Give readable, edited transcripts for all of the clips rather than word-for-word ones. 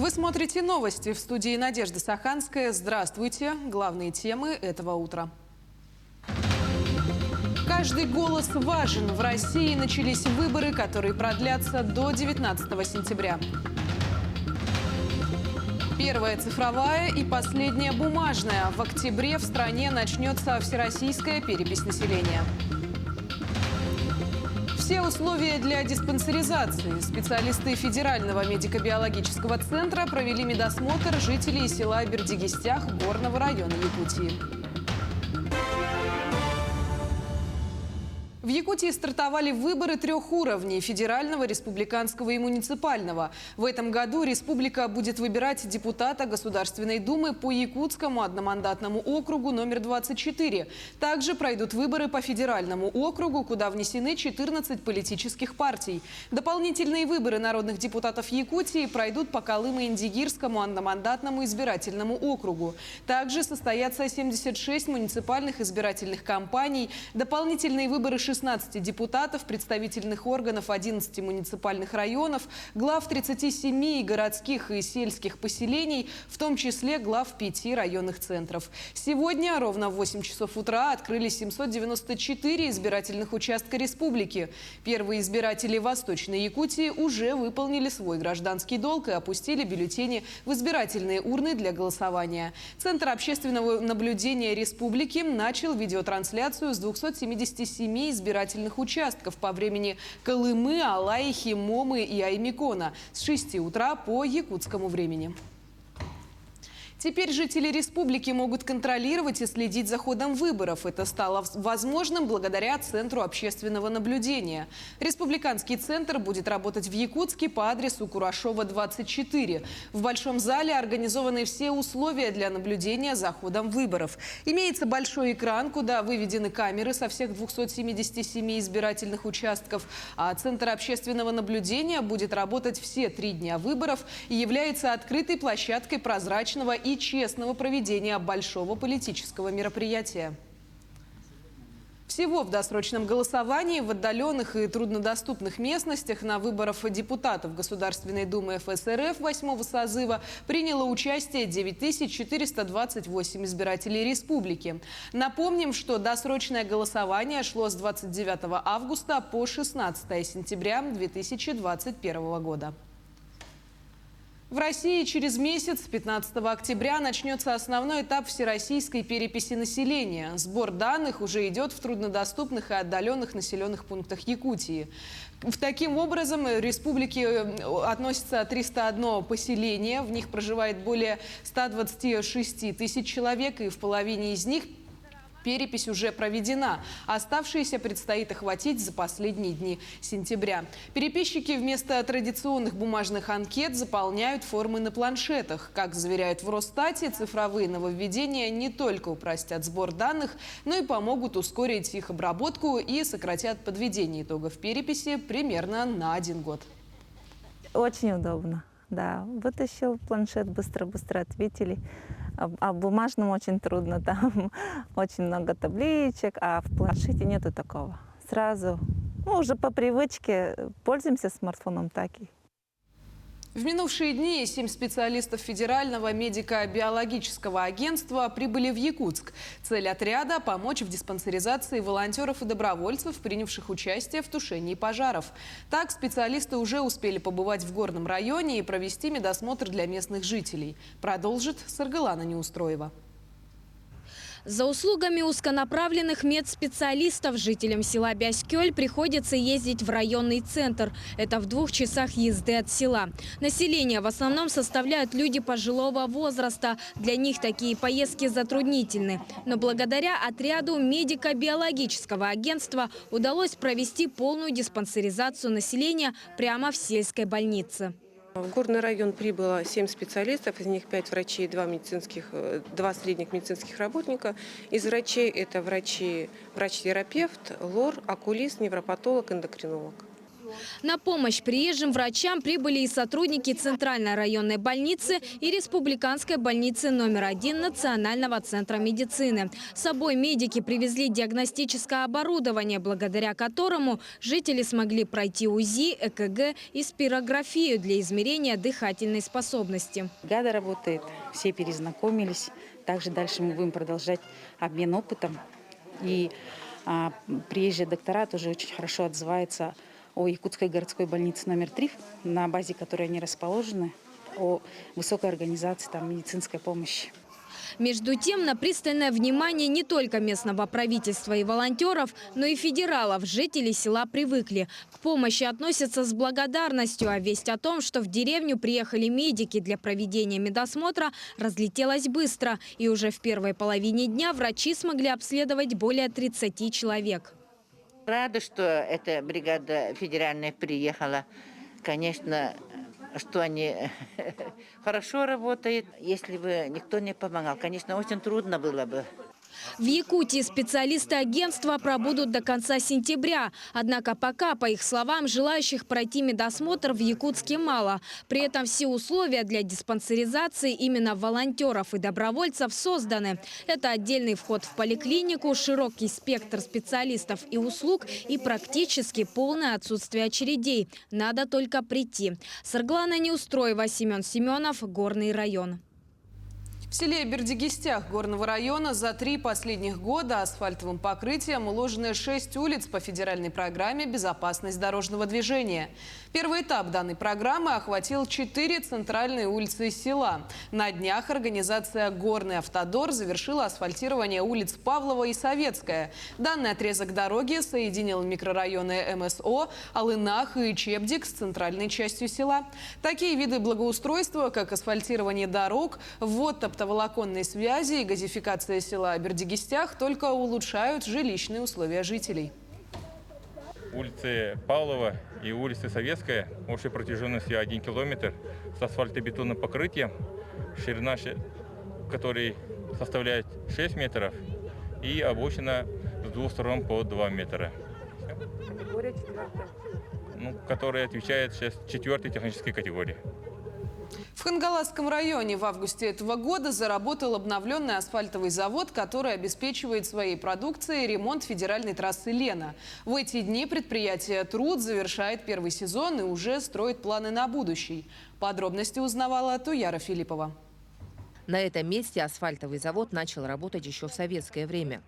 Вы смотрите новости. В студии Надежда Саханская. Здравствуйте. Главные темы этого утра. Каждый голос важен. В России начались выборы, которые продлятся до 19 сентября. Первая цифровая и последняя бумажная. В октябре в стране начнется всероссийская перепись населения. Все условия для диспансеризации. Специалисты Федерального медико-биологического центра провели медосмотр жителей села Бердигистях Горного района Якутии. В Якутии стартовали выборы 3 уровней – федерального, республиканского и муниципального. В этом году республика будет выбирать депутата Государственной Думы по Якутскому одномандатному округу номер 24. Также пройдут выборы по федеральному округу, куда внесены 14 политических партий. Дополнительные выборы народных депутатов Якутии пройдут по Колымо-Индигирскому одномандатному избирательному округу. Также состоятся 76 муниципальных избирательных кампаний, дополнительные выборы 16 депутатов, представительных органов 11 муниципальных районов, глав 37 городских и сельских поселений, в том числе глав 5 районных центров. Сегодня ровно в 8 часов утра открылись 794 избирательных участка республики. Первые избиратели Восточной Якутии уже выполнили свой гражданский долг и опустили бюллетени в избирательные урны для голосования. Центр общественного наблюдения республики начал видеотрансляцию с 277 избирательных участков по времени Колымы, Алаихи, Момы и Аймикона с 6 утра по якутскому времени. Теперь жители республики могут контролировать и следить за ходом выборов. Это стало возможным благодаря Центру общественного наблюдения. Республиканский центр будет работать в Якутске по адресу Курашова, 24. В Большом зале организованы все условия для наблюдения за ходом выборов. Имеется большой экран, куда выведены камеры со всех 277 избирательных участков. А Центр общественного наблюдения будет работать все 3 дня выборов и является открытой площадкой прозрачного и честного проведения большого политического мероприятия. Всего в досрочном голосовании в отдаленных и труднодоступных местностях на выборах депутатов Государственной Думы ФСРФ 8-го созыва приняло участие 9428 избирателей республики. Напомним, что досрочное голосование шло с 29 августа по 16 сентября 2021 года. В России через месяц, 15 октября, начнется основной этап всероссийской переписи населения. Сбор данных уже идет в труднодоступных и отдаленных населенных пунктах Якутии. Таким образом, в республике относится 301 поселение, в них проживает более 126 тысяч человек, и в половине из них перепись уже проведена. Оставшиеся предстоит охватить за последние дни сентября. Переписчики вместо традиционных бумажных анкет заполняют формы на планшетах. Как заверяют в Росстате, цифровые нововведения не только упростят сбор данных, но и помогут ускорить их обработку и сократят подведение итогов переписи примерно на 1 год. Очень удобно. Да, вытащил планшет, быстро-быстро ответили. А в бумажном очень трудно, там очень много табличек, а в планшете нету такого. Сразу, уже по привычке пользуемся смартфоном, так и. В минувшие дни 7 специалистов Федерального медико-биологического агентства прибыли в Якутск. Цель отряда – помочь в диспансеризации волонтеров и добровольцев, принявших участие в тушении пожаров. Так, специалисты уже успели побывать в Горном районе и провести медосмотр для местных жителей. Продолжит Саргалана Неустроева. За услугами узконаправленных медспециалистов жителям села Бяскёль приходится ездить в районный центр. Это в 2 часах езды от села. Население в основном составляют люди пожилого возраста. Для них такие поездки затруднительны. Но благодаря отряду медико-биологического агентства удалось провести полную диспансеризацию населения прямо в сельской больнице. В Горный район прибыло 7 специалистов, из них 5 врачей, 2 средних медицинских работника. Из врачей это врач-терапевт, лор, окулист, невропатолог, эндокринолог. На помощь приезжим врачам прибыли и сотрудники Центральной районной больницы и Республиканской больницы номер 1 Национального центра медицины. С собой медики привезли диагностическое оборудование, благодаря которому жители смогли пройти УЗИ, ЭКГ и спирографию для измерения дыхательной способности. Бригада работает, все перезнакомились. Также дальше мы будем продолжать обмен опытом. И приезжие доктора тоже очень хорошо отзываются о Якутской городской больнице номер 3, на базе которой они расположены, о высокой организации медицинской помощи. Между тем, на пристальное внимание не только местного правительства и волонтеров, но и федералов жители села привыкли. К помощи относятся с благодарностью, а весть о том, что в деревню приехали медики для проведения медосмотра, разлетелась быстро. И уже в первой половине дня врачи смогли обследовать более 30 человек. Рада, что эта бригада федеральная приехала. Конечно, что они хорошо работают. Если бы никто не помогал, конечно, очень трудно было бы. В Якутии специалисты агентства пробудут до конца сентября. Однако пока, по их словам, желающих пройти медосмотр в Якутске мало. При этом все условия для диспансеризации именно волонтеров и добровольцев созданы. Это отдельный вход в поликлинику, широкий спектр специалистов и услуг и практически полное отсутствие очередей. Надо только прийти. Сарглана Неустроева, Семен Семенов, Горный район. В селе Бердигистях Горного района за 3 последних года асфальтовым покрытием уложены 6 улиц по федеральной программе «Безопасность дорожного движения». Первый этап данной программы охватил 4 центральные улицы села. На днях организация «Горный автодор» завершила асфальтирование улиц Павлова и Советская. Данный отрезок дороги соединил микрорайоны МСО, Алынах и Чебдик с центральной частью села. Такие виды благоустройства, как асфальтирование дорог, ввод оптоволоконной связи и газификация села Бердигистях, только улучшают жилищные условия жителей. Улицы Павлова и улицы Советская общей протяженностью 1 километр с асфальтобетонным покрытием, ширина которой составляет 6 метров и обочина с 2 сторон по 2 метра. Категория 4. Которая отвечает 4-й технической категории. В Хангаласском районе в августе этого года заработал обновленный асфальтовый завод, который обеспечивает своей продукцией ремонт федеральной трассы Лена. В эти дни предприятие «Труд» завершает первый сезон и уже строит планы на будущий. Подробности узнавала Туяра Филиппова. На этом месте асфальтовый завод начал работать еще в советское время.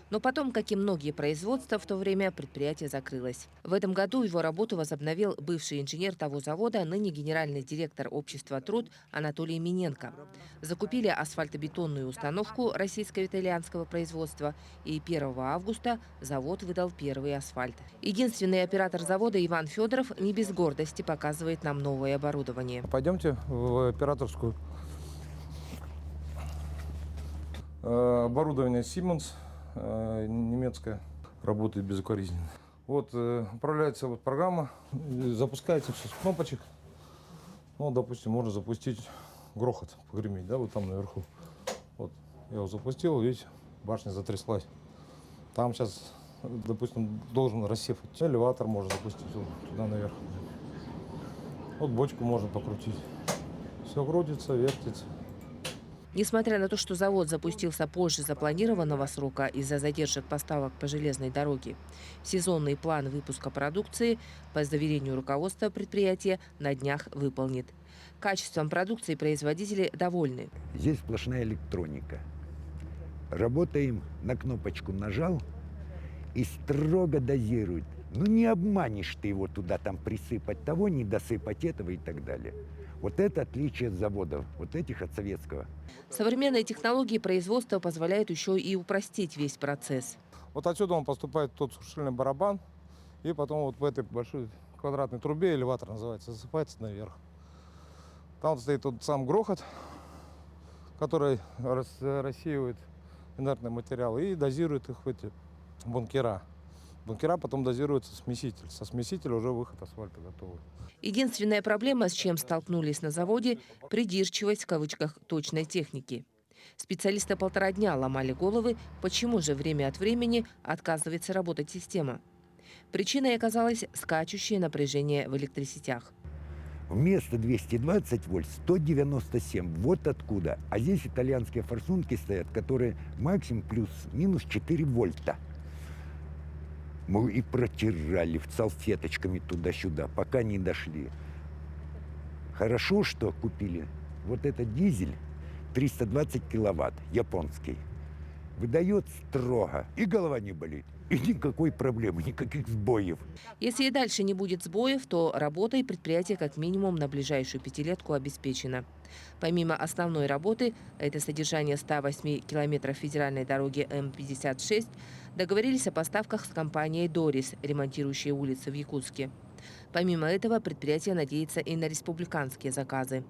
Но потом, как и многие производства, в то время предприятие закрылось. В этом году его работу возобновил бывший инженер того завода, ныне генеральный директор общества «Труд» Анатолий Миненко. Закупили асфальтобетонную установку российско-итальянского производства, и 1 августа завод выдал первый асфальт. Единственный оператор завода Иван Федоров не без гордости показывает нам новое оборудование. Пойдемте в операторскую. Оборудование Siemens. Немецкая, работает безукоризненно. Управляется программа, запускается все с кнопочек. Допустим, можно запустить грохот, погреметь, да, вот там наверху. Я его запустил, видите, башня затряслась. Там сейчас, допустим, должен рассев. Элеватор можно запустить туда наверх. Бочку можно покрутить. Все крутится, вертится. Несмотря на то, что завод запустился позже запланированного срока из-за задержек поставок по железной дороге, сезонный план выпуска продукции, по заверению руководства предприятия, на днях выполнит. Качеством продукции производители довольны. Здесь сплошная электроника. Работаем, на кнопочку нажал и строго дозирует. Не обманешь ты его туда, присыпать того, не досыпать этого и так далее. Это отличие от заводов, этих от советского. Современные технологии производства позволяют еще и упростить весь процесс. Отсюда он поступает тот сушильный барабан, и потом в этой большой квадратной трубе, элеватор называется, засыпается наверх. Там стоит тот сам грохот, который рассеивает инертный материал и дозирует их в эти бункера. Бункера потом дозируется смеситель. Со смесителя уже выход асфальта готовый. Единственная проблема, с чем столкнулись на заводе – придирчивость, в кавычках, точной техники. Специалисты 1,5 дня ломали головы, почему же время от времени отказывается работать система. Причиной оказалось скачущее напряжение в электросетях. Вместо 220 вольт 197. Вот откуда. А здесь итальянские форсунки стоят, которые максимум плюс-минус 4 вольта. Мы и протирали салфеточками туда-сюда, пока не дошли. Хорошо, что купили вот этот дизель 320 киловатт, японский. Выдает строго, и голова не болит, и никакой проблемы, никаких сбоев. Если и дальше не будет сбоев, то работой предприятие как минимум на ближайшую пятилетку обеспечено. Помимо основной работы, это содержание 108 километров федеральной дороги М-56, договорились о поставках с компанией «Дорис», ремонтирующей улицы в Якутске. Помимо этого, предприятие надеется и на республиканские заказы.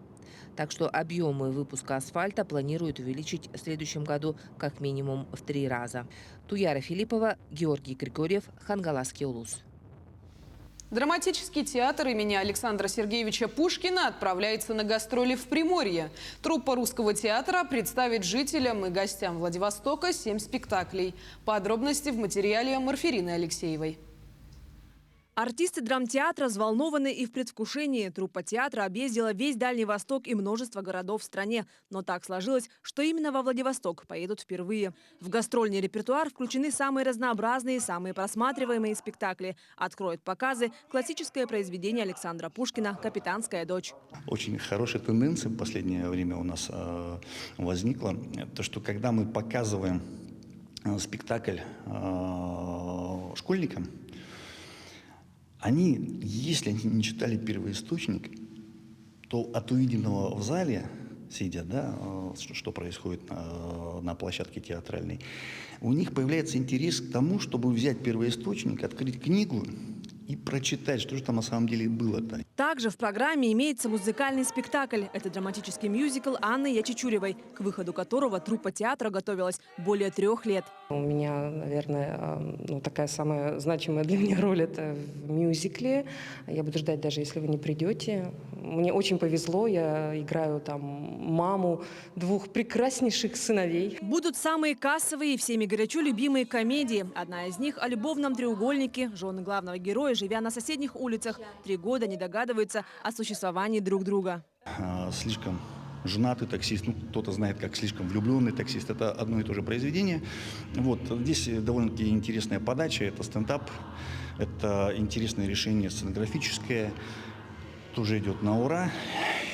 Так что объемы выпуска асфальта планируют увеличить в следующем году как минимум в 3 раза. Туяра Филиппова, Георгий Григорьев, Хангаласский улус. Драматический театр имени Александра Сергеевича Пушкина отправляется на гастроли в Приморье. Труппа Русского театра представит жителям и гостям Владивостока 7 спектаклей. Подробности в материале Марферины Алексеевой. Артисты драмтеатра взволнованы и в предвкушении. Труппа театра объездила весь Дальний Восток и множество городов в стране. Но так сложилось, что именно во Владивосток поедут впервые. В гастрольный репертуар включены самые разнообразные, самые просматриваемые спектакли. Откроют показы классическое произведение Александра Пушкина «Капитанская дочь». Очень хорошая тенденция в последнее время у нас возникла. То, что когда мы показываем спектакль школьникам, они, если они не читали первоисточник, то от увиденного в зале, сидя, да, что происходит на площадке театральной, у них появляется интерес к тому, чтобы взять первоисточник, открыть книгу и прочитать, что же там на самом деле было-то. Также в программе имеется музыкальный спектакль. Это драматический мюзикл Анны Ячичуревой, к выходу которого труппа театра готовилась более 3 лет. У меня, наверное, такая самая значимая для меня роль – это в мюзикле. Я буду ждать, даже если вы не придете. Мне очень повезло, я играю там маму 2 прекраснейших сыновей. Будут самые кассовые и всеми горячо любимые комедии. Одна из них о любовном треугольнике. Жены главного героя, живя на соседних улицах, 3 года не догадываются о существовании друг друга. Слишком женатый таксист, кто-то знает как слишком влюбленный таксист. Это одно и то же произведение. Вот, здесь довольно-таки интересная подача, это стендап, это интересное решение сценографическое, тоже идет на ура.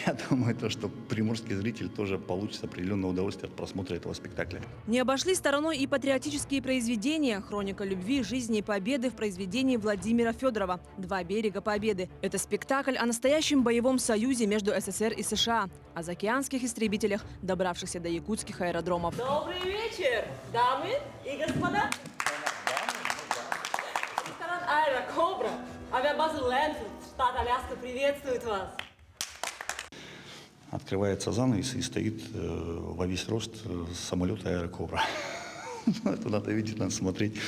Я думаю, что приморский зритель тоже получит определенное удовольствие от просмотра этого спектакля. Не обошли стороной и патриотические произведения. «Хроника любви, жизни и победы» в произведении Владимира Федорова «Два берега победы». Это спектакль о настоящем боевом союзе между СССР и США, о заокеанских истребителях, добравшихся до якутских аэродромов. Добрый вечер, дамы и господа! Ресторан «Аэрокобра», авиабаза «Лэнфилд», штат Аляска приветствует вас! Открывается занавес и стоит во весь рост самолет «Аэрокобра». Это надо видеть, надо смотреть.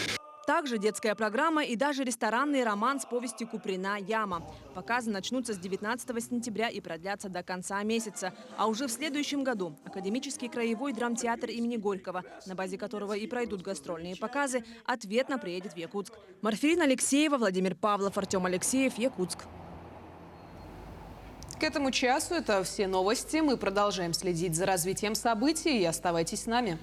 Также детская программа и даже ресторанный роман с повестью Куприна «Яма». Показы начнутся с 19 сентября и продлятся до конца месяца. А уже в следующем году Академический краевой драмтеатр имени Горького, на базе которого и пройдут гастрольные показы, ответно приедет в Якутск. Марферина Алексеева, Владимир Павлов, Артем Алексеев, Якутск. К этому часу это все новости. Мы продолжаем следить за развитием событий. И оставайтесь с нами.